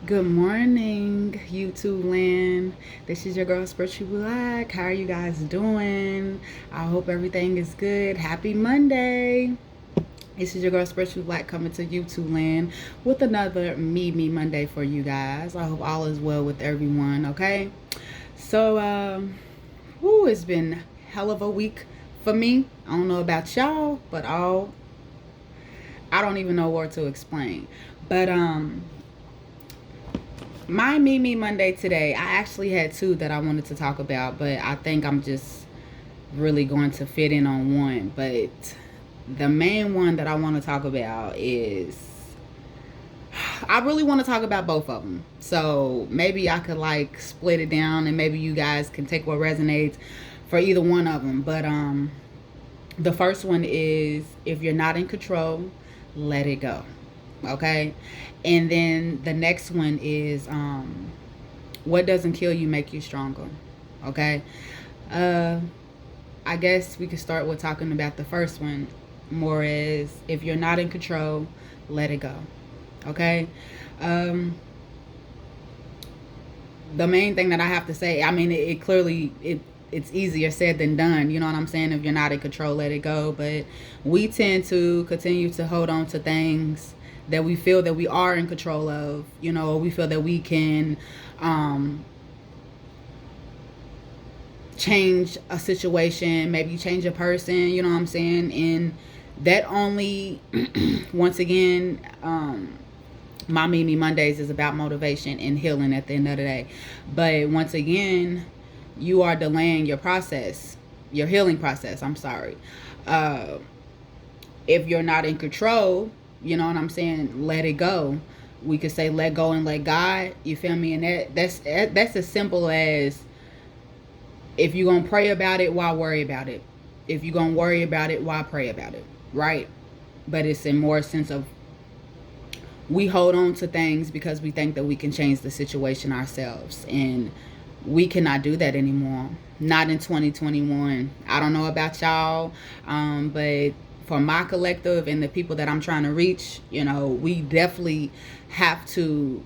Good morning, YouTube land. This is your girl, Spiritual Black. How are you guys doing? I hope everything is good. Happy Monday. This is your girl, Spiritual Black, coming to YouTube land with another Me Monday for you guys. I hope all is well with everyone, okay? So, it's been hell of a week for me. I don't know about y'all, but I don't even know what to explain. But, my Me Monday today, I actually had two that I wanted to talk about, but I think I'm just really going to fit in on one. But the main one that I want to talk about is I really want to talk about both of them. So maybe I could like split it down and maybe you guys can take what resonates for either one of them. But the first one is if you're not in control, let it go. Okay? And then the next one is what doesn't kill you make you stronger. Okay? Uh I guess we could start with talking about the first one more as if you're not in control, let it go. Okay? Um the main thing that I have to say, I mean it clearly it's easier said than done, you know what I'm saying? If you're not in control, let it go. But we tend to continue to hold on to things that we feel that we are in control of, we feel that we can um change a situation, maybe change a person, you know what I'm saying? And that only, once again, my Mimi Mondays is about motivation and healing at the end of the day. But once again, you are delaying your process, your healing process. I'm sorry. Uh, if you're not in control, you know what I'm saying? Let it go. We could say let go and let God. You feel me? And that's as simple as if you're gonna pray about it, why worry about it? If you're gonna worry about it, why pray about it? Right? But it's in more sense of we hold on to things because we think that we can change the situation ourselves. And we cannot do that anymore. Not in 2021. I don't know about y'all, but for my collective and the people that I'm trying to reach, we definitely have to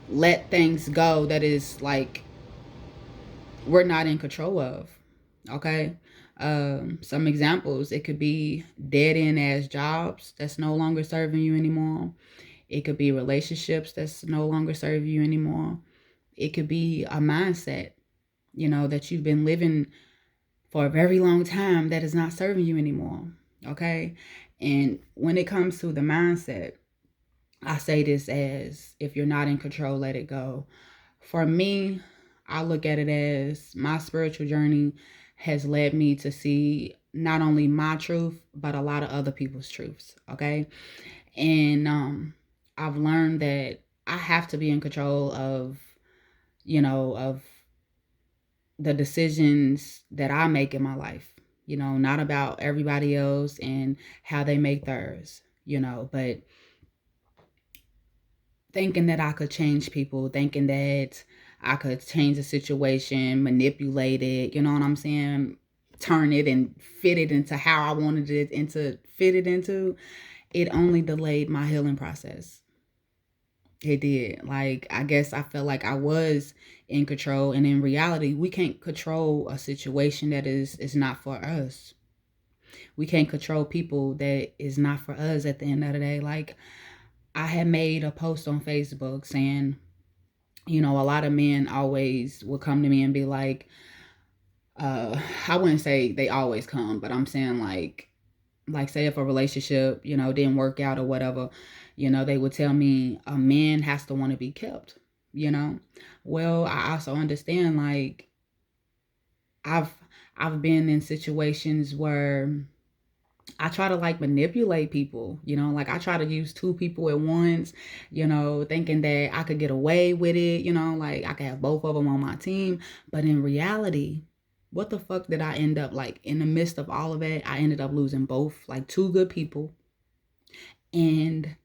let things go that is like we're not in control of. Okay. Some examples, it could be dead end ass jobs that's no longer serving you anymore. It could be relationships that's no longer serving you anymore. It could be a mindset, that you've been living for a very long time that is not serving you anymore. Okay. And when it comes to the mindset, I say this as if you're not in control, let it go. For me, I look at it as my spiritual journey has led me to see not only my truth, but a lot of other people's truths. Okay. And I've learned that I have to be in control of the decisions that I make in my life, not about everybody else and how they make theirs, but thinking that I could change people, thinking that I could change the situation, manipulate it, you know what I'm saying? Turn it and fit it into how I wanted it into fit it into, it only delayed my healing process. It did. Like, I guess I felt like I was in control. And in reality, we can't control a situation that is not for us. We can't control people that is not for us at the end of the day. Like, I had made a post on Facebook saying, a lot of men always will come to me and be like, I wouldn't say they always come, but I'm saying like say if a relationship, didn't work out or whatever, they would tell me a man has to want to be kept, you know. Well, I also understand like I've I've been in situations where I try to like manipulate people, like I try to use two people at once, thinking that I could get away with it, like I could have both of them on my team. But in reality, what the fuck did I end up like in the midst of all of it? I ended up losing both, like two good people. And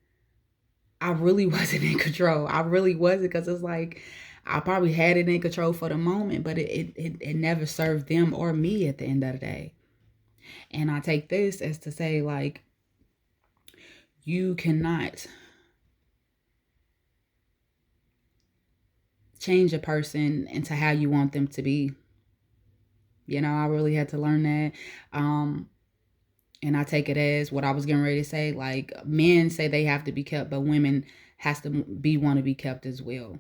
I really wasn't in control. I really wasn't because it's like I probably had it in control for the moment, but it never served them or me at the end of the day. And I take this as to say, like, you cannot change a person into how you want them to be. You know, I really had to learn that. And I take it as what I was getting ready to say. Like, men say they have to be kept, but women has to want to be kept as well.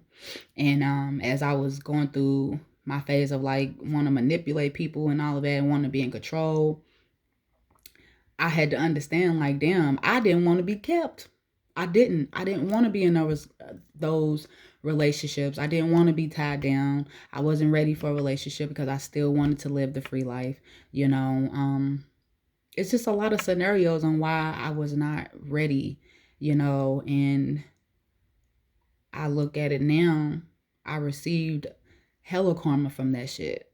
And as I was going through my phase of like want to manipulate people and all of that and want to be in control, I had to understand like, damn, I didn't want to be kept. I didn't want to be in those relationships. I didn't want to be tied down. I wasn't ready for a relationship because I still wanted to live the free life, you know. It's just a lot of scenarios on why I was not ready, you know, and I look at it now, I received hella karma from that shit,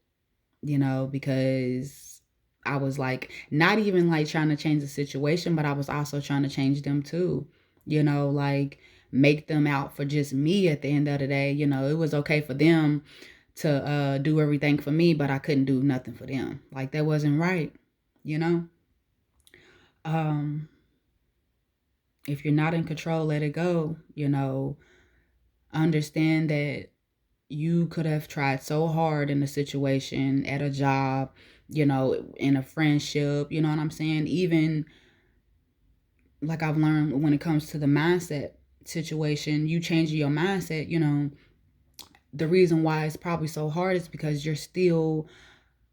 you know, because I was like, not even like trying to change the situation, but I was also trying to change them too, you know, like make them out for just me at the end of the day. You know, it was okay for them to do everything for me, but I couldn't do nothing for them. Like that wasn't right, you know? Um, if you're not in control, let it go, you know. Understand that you could have tried so hard in a situation, at a job, you know, in a friendship, you know what I'm saying? Even like I've learned when it comes to the mindset situation, you changing your mindset, you know, the reason why it's probably so hard is because you're still,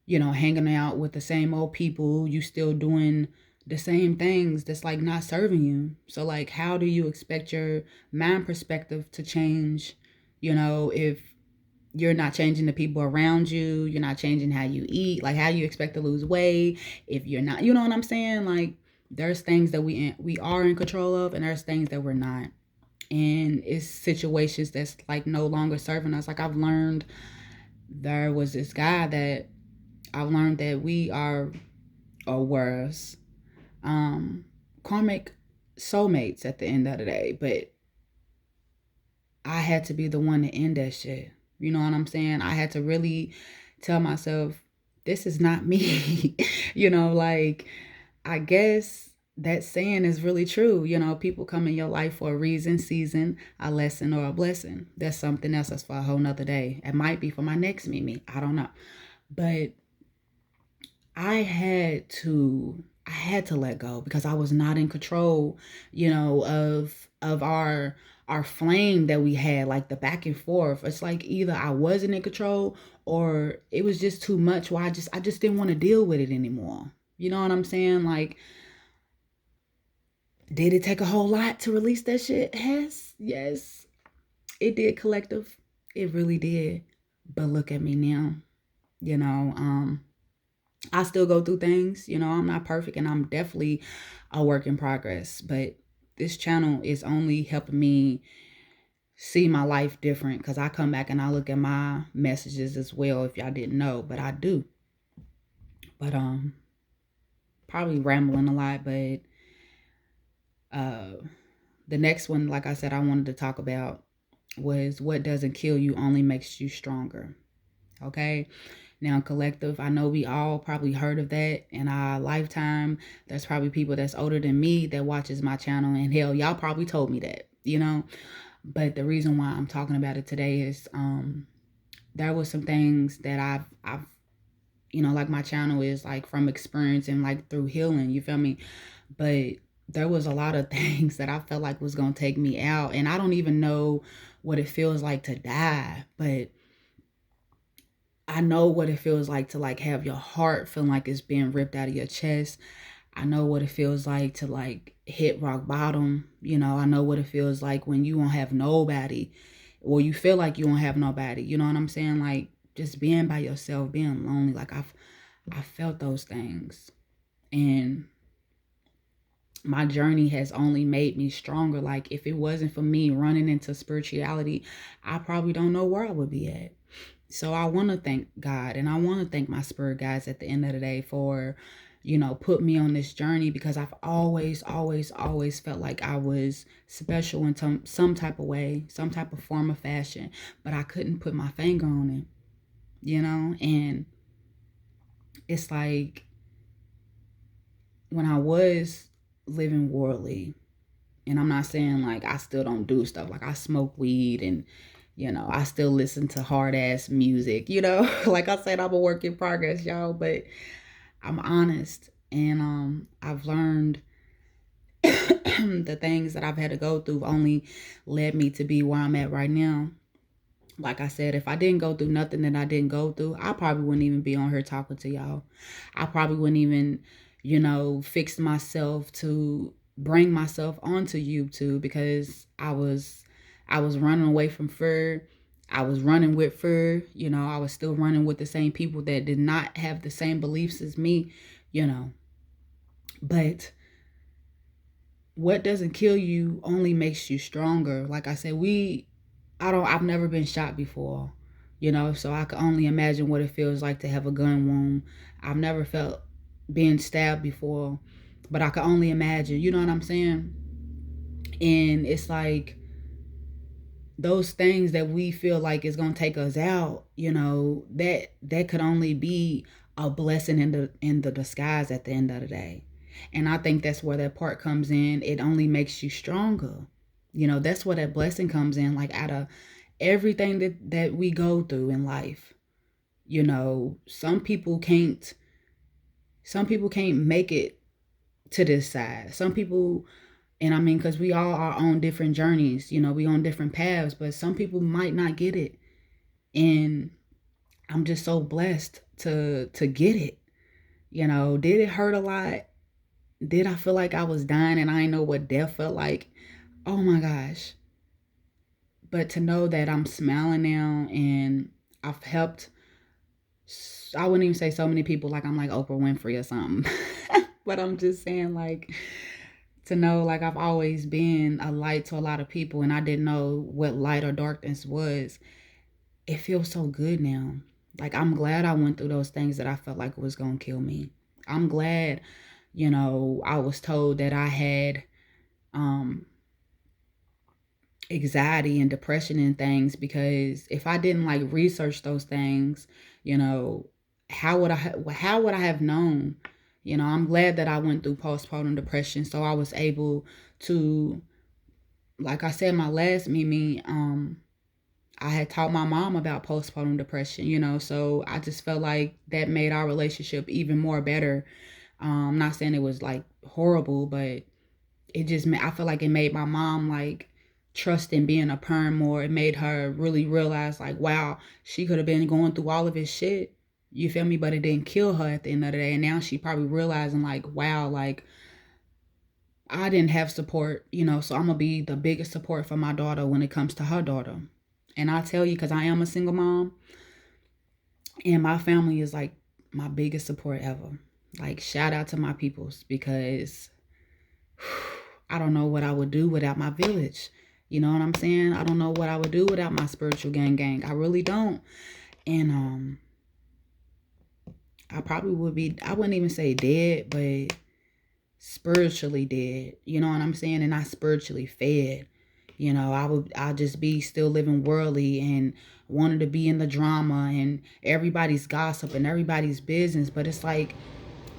you know, hanging out with the same old people, you still doing the same things that's like not serving you. So like how do you expect your mind perspective to change, you know, if you're not changing the people around you, you're not changing how you eat, like how you expect to lose weight if you're not, you know what I'm saying? Like there's things that we are in control of and there's things that we're not. And it's situations that's like no longer serving us. Like I've learned there was this guy that I've learned that we are or was karmic soulmates at the end of the day, but I had to be the one to end that shit. You know what I'm saying? I had to really tell myself, this is not me. You know, like, I guess that saying is really true. You know, people come in your life for a reason, season, a lesson, or a blessing. That's something else. That's for a whole nother day. It might be for my next Mimi. I don't know. But I had to let go because I was not in control, you know, of our flame that we had, like the back and forth. It's like either I wasn't in control or it was just too much where I just didn't want to deal with it anymore. You know what I'm saying? Like, did it take a whole lot to release that shit? Yes, it did, collective. It really did. But look at me now. You know, I still go through things, you know, I'm not perfect and I'm definitely a work in progress, but this channel is only helping me see my life different because I come back and I look at my messages as well, if y'all didn't know, but I do. But probably rambling a lot, but the next one, like I said, I wanted to talk about was what doesn't kill you only makes you stronger. Okay. Now, collective, I know we all probably heard of that in our lifetime. There's probably people that's older than me that watches my channel, and hell, y'all probably told me that, you know. But the reason why I'm talking about it today is there was some things that I've you know, like my channel is like from experience and like through healing, you feel me? But there was a lot of things that I felt like was gonna take me out, and I don't even know what it feels like to die, but I know what it feels like to like have your heart feeling like it's being ripped out of your chest. I know what it feels like to like hit rock bottom. You know, I know what it feels like when you won't have nobody or you feel like you won't have nobody. You know what I'm saying? Like just being by yourself, being lonely. Like I felt those things. And my journey has only made me stronger. Like if it wasn't for me running into spirituality, I probably don't know where I would be at. So I want to thank God and I want to thank my spirit guides at the end of the day for, you know, put me on this journey because I've always felt like I was special in some type of way, some type of form of fashion, but I couldn't put my finger on it, you know? And it's like when I was living worldly, and I'm not saying like I still don't do stuff, like I smoke weed and You know, I still listen to hard ass music, you know. Like I said, I'm a work in progress, y'all, but I'm honest. And I've learned the things that I've had to go through only led me to be where I'm at right now. Like I said, if I didn't go through nothing that I didn't go through, I probably wouldn't even be on here talking to y'all. I probably wouldn't even, fix myself to bring myself onto YouTube, because I was running away from fear. I was running with fear. I was still running with the same people that did not have the same beliefs as me, you know. But what doesn't kill you only makes you stronger. Like I said, I've never been shot before, so I can only imagine what it feels like to have a gun wound. I've never felt being stabbed before, but I can only imagine, you know what I'm saying? And it's like those things that we feel like is going to take us out, that could only be a blessing in the disguise at the end of the day. And I think that's where that part comes in. It only makes you stronger. That's where that blessing comes in. Like, out of everything that we go through in life, some people can't make it to this side. Some people, and I mean, because we all are on different journeys, we on different paths, but some people might not get it. And I'm just so blessed to get it. Did it hurt a lot? Did I feel like I was dying and I didn't know what death felt like? Oh my gosh. But to know that I'm smiling now and I've helped, I wouldn't even say so many people, like I'm like Oprah Winfrey or something. But I'm just saying, like, to know, like, I've always been a light to a lot of people and I didn't know what light or darkness was. It feels so good now. Like, I'm glad I went through those things that I felt like was going to kill me. I'm glad, I was told that I had anxiety and depression and things, because if I didn't like research those things, how would I have known? I'm glad that I went through postpartum depression, so I was able to, like I said, my last Mimi, I had taught my mom about postpartum depression, so I just felt like that made our relationship even more better. I'm not saying it was like horrible, but I feel like it made my mom like trust in being a parent more. It made her really realize, like, wow, she could have been going through all of this shit. You feel me? But it didn't kill her at the end of the day. And now she probably realizing, like, wow, like, I didn't have support, so I'm going to be the biggest support for my daughter when it comes to her daughter. And I tell you, because I am a single mom, and my family is like my biggest support ever. Like, shout out to my peoples, because I don't know what I would do without my village. You know what I'm saying? I don't know what I would do without my spiritual gang. I really don't. And I probably would be, I wouldn't even say dead, but spiritually dead. You know what I'm saying? And not spiritually fed. I'll just be still living worldly and wanted to be in the drama and everybody's gossip and everybody's business. But it's like,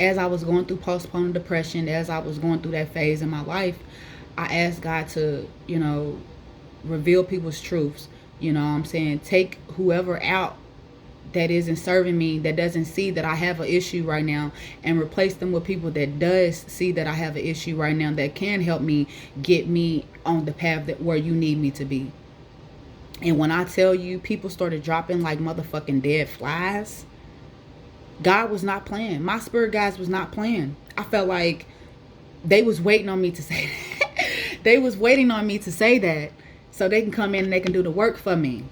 as I was going through postpartum depression, as I was going through that phase in my life, I asked God to, reveal people's truths. I'm saying, take whoever out that isn't serving me, that doesn't see that I have an issue right now, and replace them with people that does see that I have an issue right now, that can help me get me on the path where you need me to be. And when I tell you, people started dropping like motherfucking dead flies, God was not playing. My spirit guys was not playing. I felt like they was waiting on me to say that. They was waiting on me to say that so they can come in and they can do the work for me.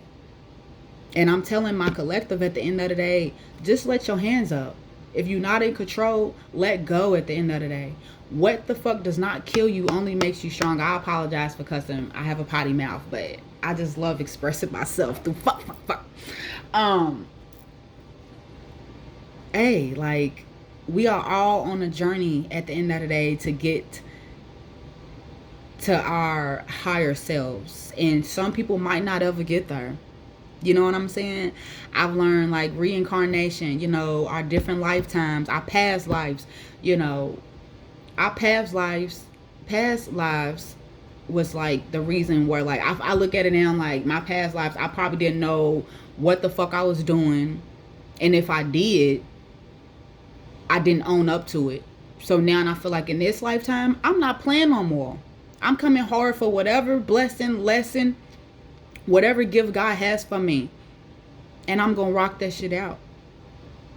And I'm telling my collective at the end of the day, just let your hands up. If you're not in control, let go at the end of the day. What the fuck does not kill you only makes you stronger. I apologize for cussing. I have a potty mouth, but I just love expressing myself through fuck. Hey, like, we are all on a journey at the end of the day to get to our higher selves. And some people might not ever get there. You know what I'm saying? I've learned, like, reincarnation, our different lifetimes, our past lives, our past lives was like the reason where, like, I look at it now, like my past lives, I probably didn't know what the fuck I was doing, and if I did, I didn't own up to it. So now I feel like in this lifetime, I'm not playing no more. I'm coming hard for whatever blessing, lesson, whatever gift God has for me, and I'm gonna rock that shit out.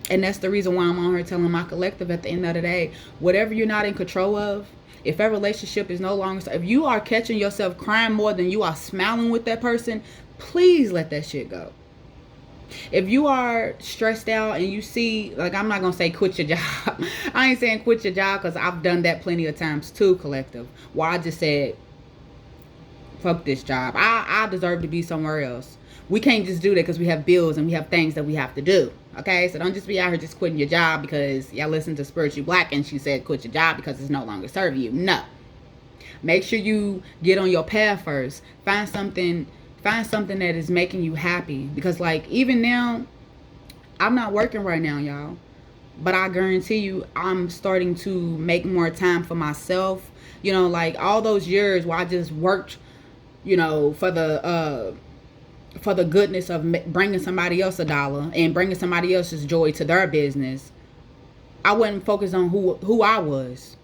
And that's the reason why I'm on here telling my collective at the end of the day, whatever you're not in control of, if that relationship is no longer, if you are catching yourself crying more than you are smiling with that person, please let that shit go. If you are stressed out and you see, like, I'm not going to say quit your job. I ain't saying quit your job, because I've done that plenty of times too, collective. Where I just said, fuck this job. I deserve to be somewhere else. We can't just do that because we have bills and we have things that we have to do. Okay, so don't just be out here just quitting your job because y'all listen to Spiritually Black and she said quit your job because it's no longer serving you. No. Make sure you get on your path first. Find something that is making you happy. Because, like, even now, I'm not working right now, y'all. But I guarantee you, I'm starting to make more time for myself. You know, like, all those years where I just worked, you know, for the goodness of bringing somebody else $1 and bringing somebody else's joy to their business, I wasn't focused on who I was.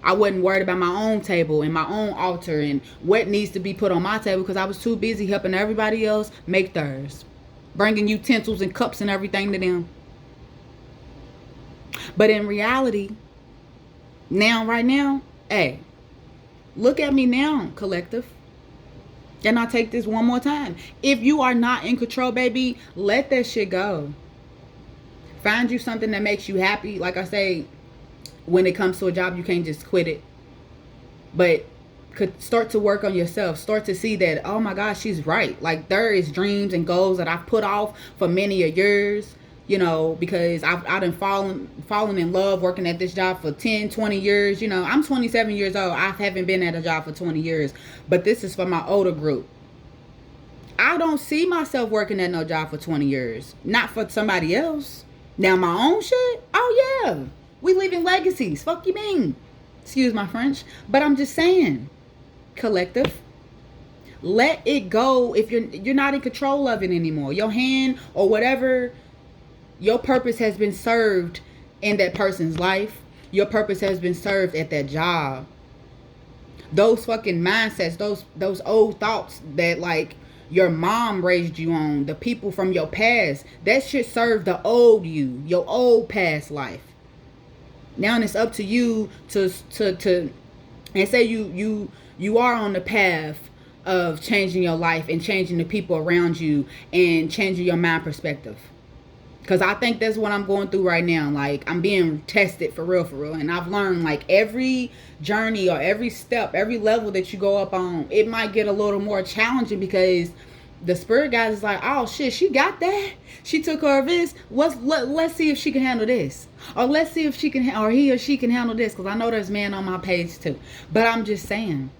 I wasn't worried about my own table and my own altar and what needs to be put on my table, because I was too busy helping everybody else make theirs, bringing utensils and cups and everything to them. But in reality, right now, hey, look at me now, collective. And I'll take this one more time. If you are not in control, baby, let that shit go. Find you something that makes you happy. Like I say, when it comes to a job, you can't just quit it. But could start to work on yourself. Start to see that, oh my gosh, she's right. Like, there is dreams and goals that I've put off for many a years. You know, because I've been fallen in love working at this job for 10, 20 years. You know, I'm 27 years old. I haven't been at a job for 20 years. But this is for my older group. I don't see myself working at no job for 20 years. Not for somebody else. Now, my own shit? Oh, yeah. We leaving legacies. Fuck you mean? Excuse my French. But I'm just saying, collective, let it go. If you're not in control of it anymore. Your hand or whatever. Your purpose has been served in that person's life. Your purpose has been served at that job. Those fucking mindsets, those old thoughts that, like, your mom raised you on, the people from your past, that shit served the old you, your old past life. Now it's up to you to and say you are on the path of changing your life and changing the people around you and changing your mind perspective. Because I think that's what I'm going through right now. Like, I'm being tested for real. And I've learned, like, every journey or every step, every level that you go up on, it might get a little more challenging, because the spirit guys is like, oh shit, she got that. She took care of this. Let's see if she can handle this. Or let's see if she can, or he or she can handle this. Because I know there's men on my page too. But I'm just saying,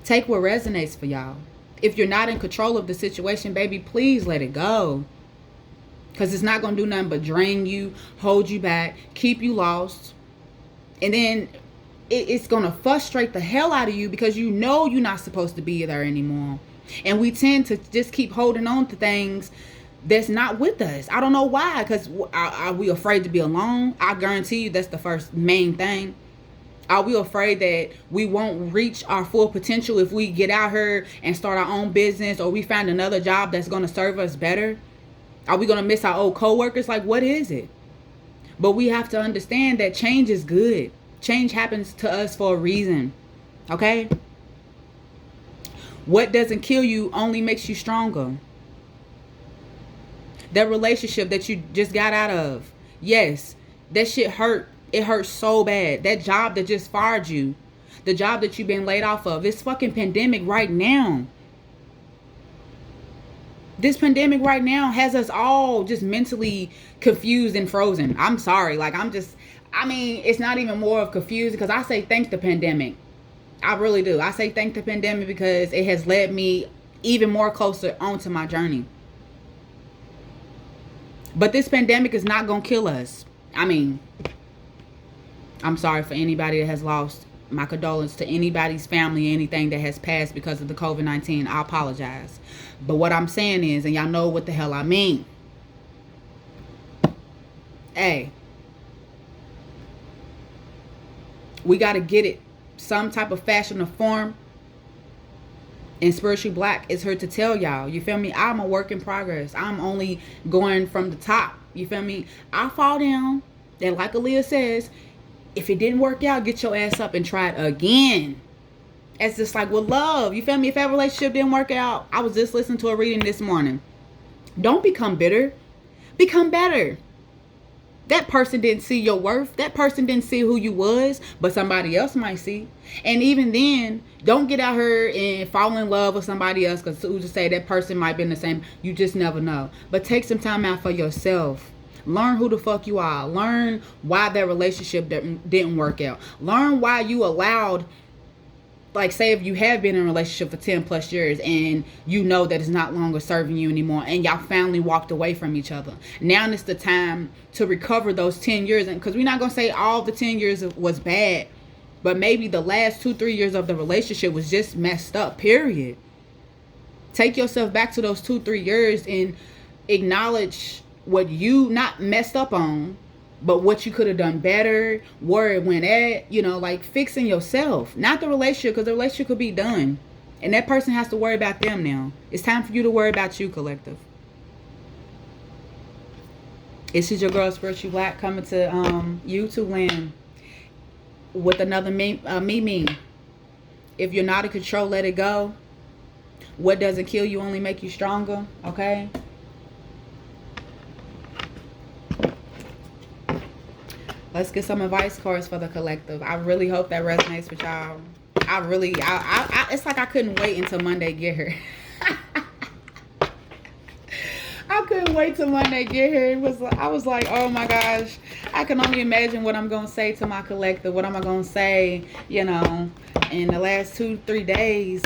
take what resonates for y'all. If you're not in control of the situation, baby, please let it go. Because it's not going to do nothing but drain you, hold you back, keep you lost. And then it's going to frustrate the hell out of you, because you know you're not supposed to be there anymore. And we tend to just keep holding on to things that's not with us. I don't know why. Because are we afraid to be alone? I guarantee you that's the first main thing. Are we afraid that we won't reach our full potential if we get out here and start our own business, or we find another job that's going to serve us better? Are we going to miss our old co-workers? Like, what is it? But we have to understand that change is good. Change happens to us for a reason. Okay? What doesn't kill you only makes you stronger. That relationship that you just got out of. Yes, that shit hurt. It hurts so bad. That job that just fired you. The job that you've been laid off of. It's fucking pandemic right now. This pandemic right now has us all just mentally confused and frozen. I'm sorry. Like, it's not even more of confused, because I say thank the pandemic. I really do. I say thank the pandemic, because it has led me even more closer onto my journey. But this pandemic is not going to kill us. I'm sorry for anybody that has lost My condolence to anybody's family, anything that has passed because of the COVID-19. I apologize. But what I'm saying is, and y'all know what the hell I mean. Hey, we got to get it some type of fashion or form. And Spiritually Black is here to tell y'all, you feel me? I'm a work in progress. I'm only going from the top. You feel me? I fall down. And like Aaliyah says, if it didn't work out, get your ass up and try it again. It's just like with love. You feel me? If that relationship didn't work out, I was just listening to a reading this morning. Don't become bitter. Become better. That person didn't see your worth. That person didn't see who you was, but somebody else might see. And even then, don't get out here and fall in love with somebody else, because who's to say that person might be the same. You just never know. But take some time out for yourself. Learn who the fuck you are. Learn why that relationship didn't work out. Learn why you allowed, like, say if you have been in a relationship for 10 plus years and you know that it's not longer serving you anymore, and y'all finally walked away from each other. Now is the time to recover those 10 years. And because we're not going to say all the 10 years was bad, but maybe the last 2-3 years of the relationship was just messed up, period. Take yourself back to those 2-3 years and acknowledge what you not messed up on, but what you could have done better, where it went at, you know, like fixing yourself, not the relationship, because the relationship could be done. And that person has to worry about them now. It's time for you to worry about you, collective. This is your girl, Spiritually Black, coming to YouTube land with another meme. If you're not in control, let it go. What doesn't kill you only make you stronger, okay? Let's get some advice cards for the collective. I really hope that resonates with y'all. It's like I couldn't wait until Monday get here. I couldn't wait till Monday get here. I was like, oh my gosh. I can only imagine what I'm going to say to my collective. What am I going to say, you know, in the last 2-3 days.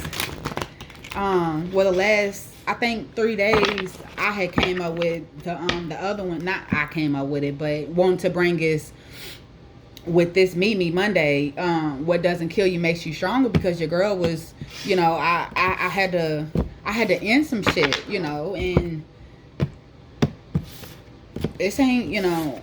Well, the last, I think 3 days, I had came up with the other one. Not I came up with it, but wanting to bring is with this Me Monday. What doesn't kill you makes you stronger, because your girl was, you know, I had to end some shit, you know, and this ain't, you know,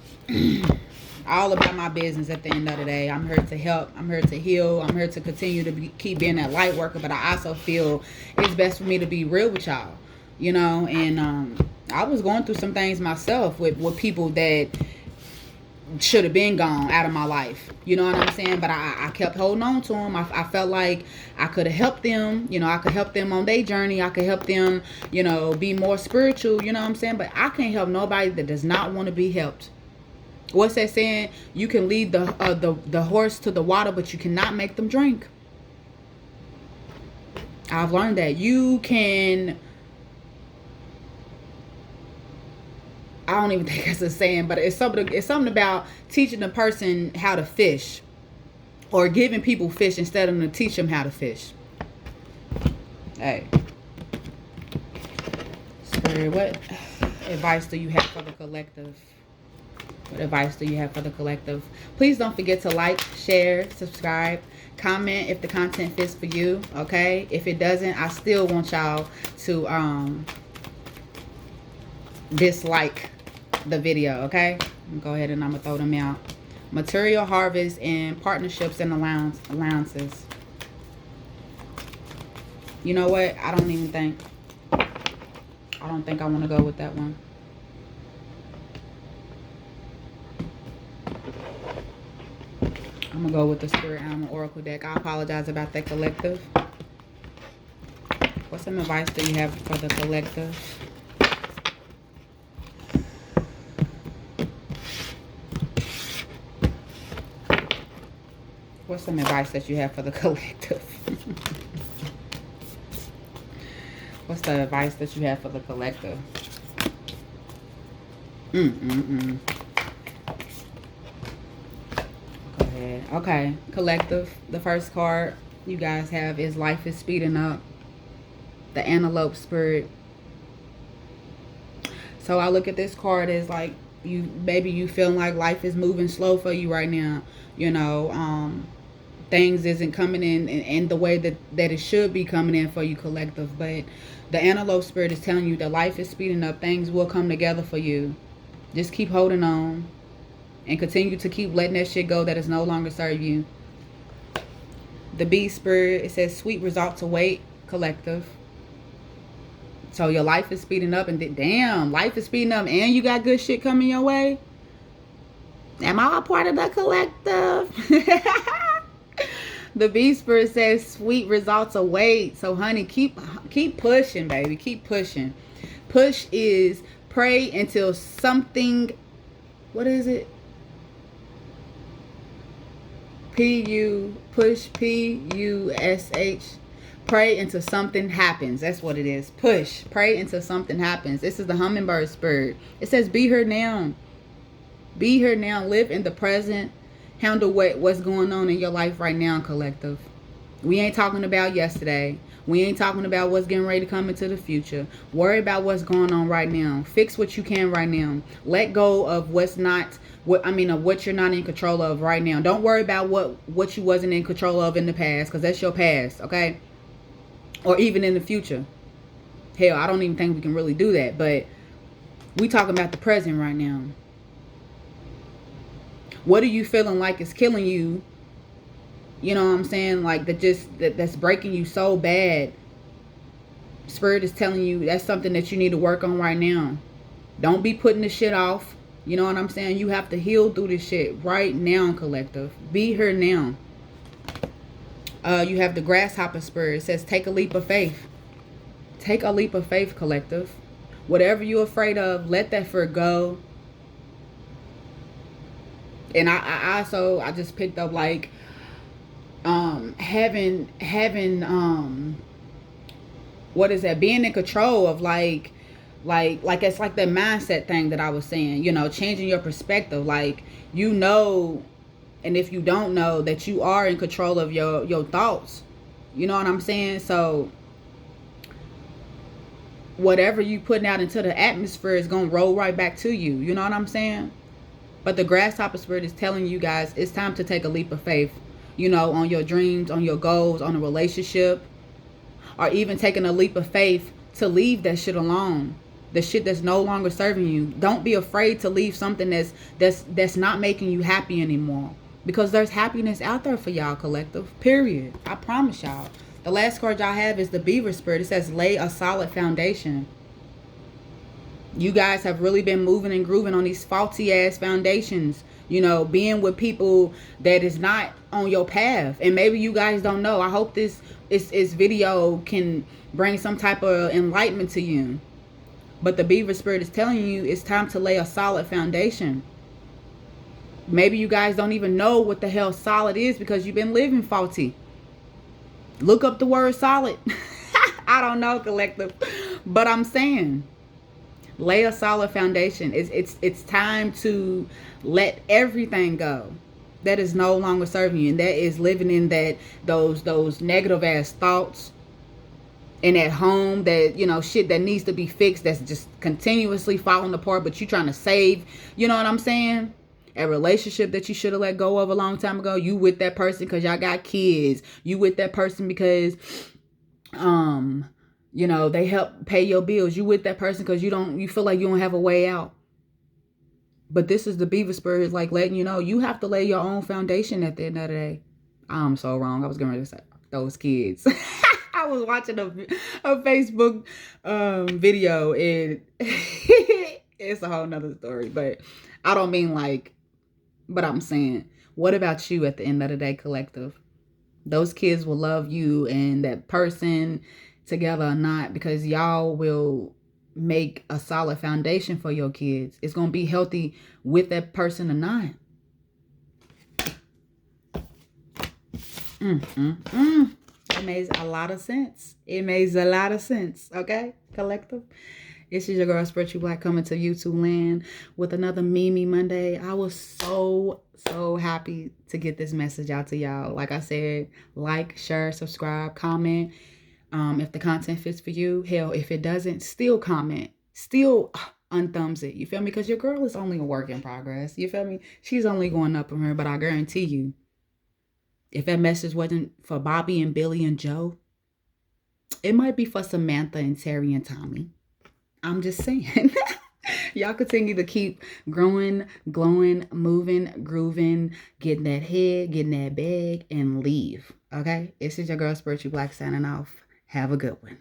all about my business at the end of the day. I'm here to help. I'm here to heal. I'm here to continue to keep being that light worker. But I also feel it's best for me to be real with y'all, you know. And I was going through some things myself with people that should have been gone out of my life. You know what I'm saying? But I kept holding on to them. I felt like I could have helped them. You know, I could help them on their journey. I could help them, you know, be more spiritual. You know what I'm saying? But I can't help nobody that does not want to be helped. What's that saying? You can lead the horse to the water, but you cannot make them drink. I've learned that. You can... I don't even think it's a saying, but it's something about teaching a person how to fish, or giving people fish instead of to teach them how to fish. Hey, Spirit, what advice do you have for the collective? What advice do you have for the collective? Please don't forget to like, share, subscribe, comment if the content fits for you, okay? If it doesn't, I still want y'all to dislike the video, okay? Go ahead and I'm gonna throw them out. Material harvest and partnerships and allowances. You know what? I don't think I want to go with that one. I'm gonna go with the Spirit Animal Oracle deck. I apologize about that, collective. What some advice do you have for the collective? What's some advice that you have for the collective? What's the advice that you have for the collective? Go ahead. Okay, collective. The first card you guys have is Life is Speeding Up. The Antelope Spirit. So I look at this card as like, maybe you feeling like life is moving slow for you right now. You know, things isn't coming in the way that it should be coming in for you, collective. But the antelope spirit is telling you that life is speeding up. Things will come together for you. Just keep holding on and continue to keep letting that shit go that is no longer serve you. The bee spirit, it says sweet results await, collective. So your life is speeding up, and damn, life is speeding up, and you got good shit coming your way. Am I a part of the collective? The bee spirit says sweet results await. So honey, keep pushing, baby. Keep pushing. Push is pray until something, what is it? Push, P-U-S-H. Pray until something happens. That's what it is. Push. Pray until something happens. This is the hummingbird spirit. It says be here now. Be here now. Live in the present. Handle what's going on in your life right now, collective. We ain't talking about yesterday. We ain't talking about what's getting ready to come into the future. Worry about what's going on right now. Fix what you can right now. Let go of what's not, of what you're not in control of right now. Don't worry about what you wasn't in control of in the past, because that's your past, okay? Or even in the future. Hell, I don't even think we can really do that, but we talking about the present right now. What are you feeling like is killing you? You know what I'm saying? Like that's breaking you so bad. Spirit is telling you that's something that you need to work on right now. Don't be putting this shit off. You know what I'm saying? You have to heal through this shit right now, collective. Be here now. You have the grasshopper spirit. It says take a leap of faith. Take a leap of faith, collective. Whatever you're afraid of, let that fear go. And I just picked up like having what is that, being in control of like it's like that mindset thing that I was saying, you know, changing your perspective, like, you know, and if you don't know that you are in control of your thoughts, you know what I'm saying? So whatever you putting out into the atmosphere is gonna roll right back to you, you know what I'm saying? But the grasshopper spirit is telling you guys it's time to take a leap of faith, you know, on your dreams, on your goals, on a relationship, or even taking a leap of faith to leave that shit alone. The shit that's no longer serving you. Don't be afraid to leave something that's not making you happy anymore. Because there's happiness out there for y'all, collective. Period. I promise y'all. The last card y'all have is the beaver spirit. It says lay a solid foundation. You guys have really been moving and grooving on these faulty ass foundations, you know, being with people that is not on your path. And maybe you guys don't know. I hope this video can bring some type of enlightenment to you. But the beaver spirit is telling you it's time to lay a solid foundation. Maybe you guys don't even know what the hell solid is because you've been living faulty. Look up the word solid. I don't know, collective, but I'm saying lay a solid foundation. It's time to let everything go that is no longer serving you, and that is living in those negative ass thoughts, and at home that, you know, shit that needs to be fixed that's just continuously falling apart, but you trying to save, you know what I'm saying? A relationship that you should have let go of a long time ago. You with that person because y'all got kids. You with that person because you know, they help pay your bills. You with that person because you feel like you don't have a way out. But this is the beaver spirit, like letting you know you have to lay your own foundation at the end of the day. I'm so wrong. I was going to say those kids. I was watching a Facebook video, and it's a whole nother story. But I don't mean like, but I'm saying, what about you at the end of the day, collective? Those kids will love you and that person together or not, because y'all will make a solid foundation for your kids. It's going to be healthy with that person or not. It makes a lot of sense. It makes a lot of sense. Okay, collective? This is your girl, Spiritual Black, coming to YouTube land with another Mimi Monday. I was so happy to get this message out to y'all. Like I said, like, share, subscribe, comment. If the content fits for you, hell, if it doesn't, still comment. Still unthumbs it. You feel me? Because your girl is only a work in progress. You feel me? She's only going up from here, but I guarantee you, If that message wasn't for Bobby and Billy and Joe, it might be for Samantha and Terry and Tommy. I'm just saying. Y'all continue to keep growing, glowing, moving, grooving, getting that head, getting that bag, and leave. Okay? This is your girl, Spiritual Black, signing off. Have a good one.